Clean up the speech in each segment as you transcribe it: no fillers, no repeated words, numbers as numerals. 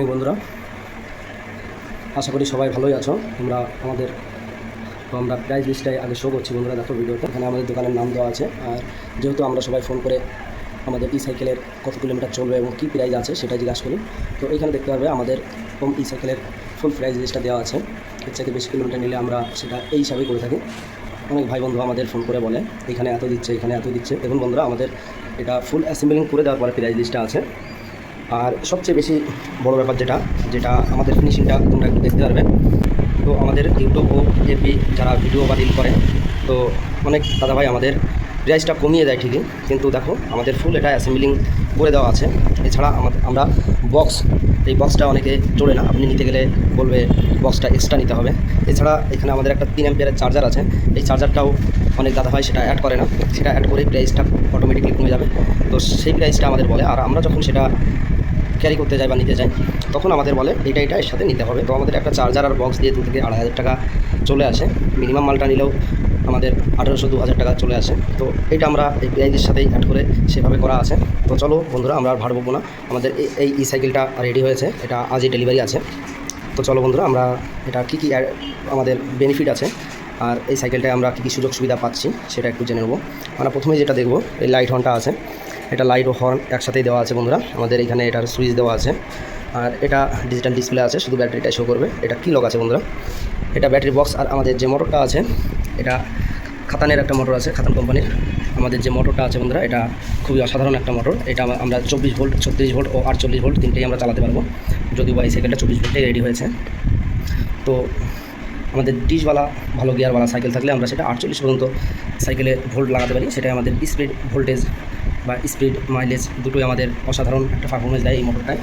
Morning বন্ধুরা, আশা করি সবাই ভালোই আছো। আমরা প্রাইস লিস্টটাই আগে শো করছি বন্ধুরা। দেখো ভিডিওতে এখানে আমাদের দোকানের নাম দেওয়া আছে। আর যেহেতু আমরা সবাই ফোন করে আমাদের ই সাইকেলের কত কিলোমিটার চলবে এবং কী প্রাইস আছে সেটা জিজ্ঞাসা করি। তো এখানে দেখতে পারবে আমাদের ই সাইকেলের ফুল প্রাইস লিস্টটা দেওয়া আছে। এর থেকে বেশি কিলোমিটার নিলে আমরা সেটা এই হিসাবেই করে থাকি। অনেক ভাই বন্ধু আমাদের ফোন করে বলে এখানে এত দিচ্ছে, এখানে এত দিচ্ছে। দেখুন বন্ধুরা, আমাদের এটা ফুল অ্যাসেম্বলিং করে দেওয়ার পরে প্রাইস লিস্টটা আছে। আর সবচেয়ে বেশি বড় ব্যাপার যেটা আমাদের ফিনিশিংটা তোমরা একটু দেখতে পারবে। তো আমাদের ইউটিউব ও এপি যারা ভিডিও বা রিল করে, তো অনেক দাদাভাই আমাদের প্রাইসটা কমিয়ে দেয় ঠিকই, কিন্তু দেখো আমাদের ফুল এটা অ্যাসেম্বলিং করে দেওয়া আছে। এছাড়া আমরা এই বক্সটা অনেকে জোড়ে না, আপনি নিতে গেলে বলবে বক্সটা এক্সট্রা নিতে হবে। এছাড়া এখানে আমাদের একটা 3 অ্যাম্পিয়ারের চার্জার আছে। এই চার্জারটাও অনেক দাদাভাই সেটা অ্যাড করে না, সেটা অ্যাড করে প্রাইসটা অটোমেটিকলি কমে যাবে। তো সেই প্রাইসটা আমাদের বলে, আর আমরা যখন সেটা ক্যারি করতে যাই বা নিতে যাই তখন আমাদের বলে এটা এর সাথে নিতে হবে। তো আমাদের একটা চার্জার আর বক্স দিয়ে 2 থেকে 2,500 টাকা চলে আসে। মিনিমাম মালটা নিলেও আমাদের 1800-2000 টাকা চলে আসে। তো এটা আমরা এই প্রাইজের সাথেই অ্যাড করে সেভাবে করা আছে। তো চলো বন্ধুরা, আমরা আর ভাড়বো না, আমাদের এই ই সাইকেলটা রেডি হয়েছে, এটা আজই ডেলিভারি আছে। তো চলো বন্ধুরা, আমরা এটা কী আমাদের বেনিফিট আছে আর এই সাইকেলটায় আমরা কী সুযোগ সুবিধা পাচ্ছি সেটা একটু জেনে নেবো। আমরা প্রথমে যেটা দেখবো, এই লাইট হর্নটা আছে। এটা লাইট ও হর্ন একসাথেই দেওয়া আছে বন্ধুরা। আমাদের এখানে এটার সুইচ দেওয়া আছে, আর এটা ডিজিটাল ডিসপ্লে আছে, শুধু ব্যাটারিটাই শো করবে। এটা কি লক আছে বন্ধুরা, এটা ব্যাটারি বক্স। আর আমাদের যে মোটরটা আছে, এটা খাতানের একটা মোটর আছে, খাতান কোম্পানির। আমাদের যে মোটরটা আছে বন্ধুরা, এটা খুবই অসাধারণ একটা মোটর। এটা আমরা 24 ভোল্ট, 36 ভোল্ট ও 48 ভোল্ট তিনটেই আমরা চালাতে পারবো। যদিও বা এই সাইকেলটা 24 ভোল্টেই রেডি হয়েছে। তো আমাদের ডিশওয়ালা ভালো গিয়ারওয়ালা সাইকেল থাকলে আমরা সেটা 48 পর্যন্ত সাইকেলে ভোল্ট লাগাতে পারি। সেটাই আমাদের স্পিড ভোল্টেজ বা স্পিড মাইলেজ দুটোই আমাদের অসাধারণ একটা পারফরমেন্স দেয় এই মোটরটায়।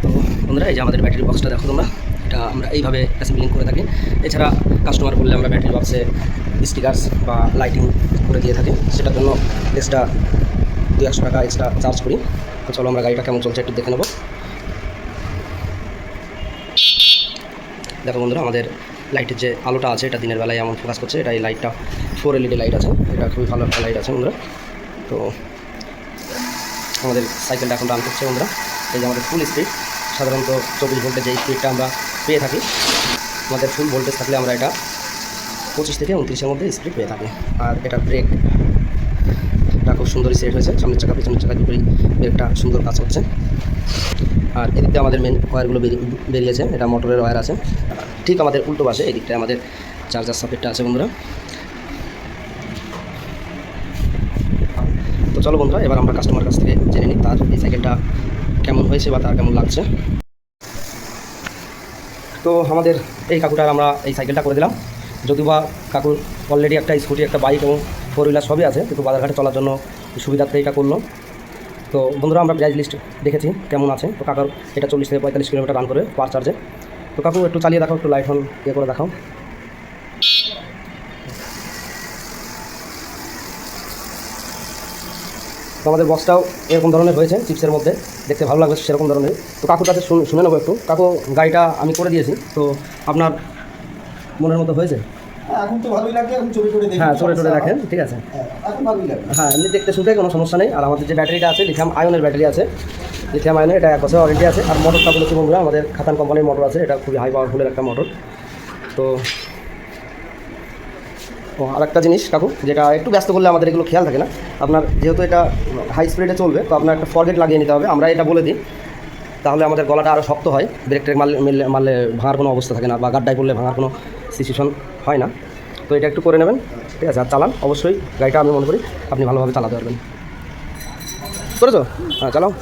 তো বন্ধুরা, এই যে আমাদের ব্যাটারি বক্সটা দেখো তোমরা, এটা আমরা এইভাবে অ্যাসেম্বলিং করে থাকি। এছাড়া কাস্টমার বললে আমরা ব্যাটারি বক্সে স্টিকার্স বা লাইটিং করে দিয়ে থাকি, সেটার জন্য এক্সট্রা 200 টাকা এক্সট্রা চার্জ করি। তো চলো আমরা গাড়িটা কেমন চলছে একটু দেখে নেব। দেখো বন্ধুরা, আমাদের লাইটের যে আলোটা আছে এটা দিনের বেলায় এমন ফোকাস করছে। এটা এই লাইটটা 4 LED লাইট আছে, এটা খুবই ভালো একটা লাইট আছে বন্ধুরা। তো আমাদের সাইকেলটা এখন রান করছে বন্ধুরা। এই যে আমাদের ফুল স্পিড, সাধারণত 24 ভোল্টের যে স্পিডটা আমরা পেয়ে থাকি, আমাদের ফুল ভোল্টেজ থাকলে আমরা এটা 25 থেকে 29-এর মধ্যে স্পিড পেয়ে থাকি। আর এটা ব্রেকটা খুব সুন্দরই সেট হয়েছে, সামনের চাকা পিছনের চাকা দুটোই ব্রেকটা সুন্দর কাজ করছে। আর এদিকটা আমাদের মেন ওয়্যারগুলো বেরিয়েছে, এটা মোটরের ওয়্যার আছে। ঠিক আমাদের উল্টো পাশে এই দিকটায় আমাদের চার্জার সকেটটা আছে বন্ধুরা। তো চলো বন্ধুরা, এবার আমরা কাস্টমার কাছ থেকে জেনে নিই তার এই সাইকেলটা কেমন হয়েছে বা তার কেমন লাগছে। তো আমাদের এই কাকুটার আমরা এই সাইকেলটা করে দিলাম। যদিও বা কাকুর অলরেডি একটা স্কুটি, একটা বাইক এবং 4 হুইলার সবই আছে, কিন্তু বাজারঘাটে চলার জন্য সুবিধার্থে এটা করলো। তো বন্ধুরা, আমরা প্রাইস লিস্ট দেখেছি কেমন আছে। তো কাকার এটা 40 থেকে 45 কিলোমিটার রান করে পার চার্জে। তো কাকু একটু চালিয়ে দেখাও, একটু লাইট অন করে দেখাও। তো আমাদের বক্সটাও এরকম ধরনের হয়েছে, চিপসের মধ্যে দেখতে ভালো লাগবে সেরকম ধরনের। তো কাকুর কাছে শুনে নেবো একটু। কাকু, গাড়িটা আমি করে দিয়েছি, তো আপনার মনের মতো হয়েছে? এখন তো ভালোই লাগে, এখন চড়ে চড়ে দেখেন। হ্যাঁ, চড়ে দেখেন, ঠিক আছে। এখন ভালোই লাগে। হ্যাঁ, এমনি দেখতে শুনতে কোনো সমস্যা নেই। আর আমাদের যে ব্যাটারিটা আছে, লিথিয়াম আয়নের ব্যাটারি আছে, লিথিয়াম আয়নের, এটা 1 বছর ওয়ারেন্টি আছে। আর মোটরটা বলেছি বন্ধুরা, আমাদের খাতান কোম্পানির মোটর আছে, এটা খুবই হাই পাওয়ারফুলের একটা মোটর। তো আর একটা জিনিস কাকু, যেটা একটু ব্যস্ত করলে আমাদের এগুলো খেয়াল থাকে না, আপনার যেহেতু এটা হাই স্পিডে চলবে, তো আপনার একটা ফরগেট লাগিয়ে নিতে হবে। আমরা এটা বলে দিই, তাহলে আমাদের গলাটা আরও শক্ত হয়, ব্রেক ট্রেক মারলে ভাঙার কোনো অবস্থা থাকে না, বা গাড্ডায় পড়লে ভাঙার কোনো সিচুয়েশন হয় না। তো এটা একটু করে নেবেন, ঠিক আছে। আর চালান অবশ্যই, গাড়িটা আমি মনে করি আপনি ভালোভাবে চালাতে পারবেন। করেছো? হ্যাঁ, চালাও।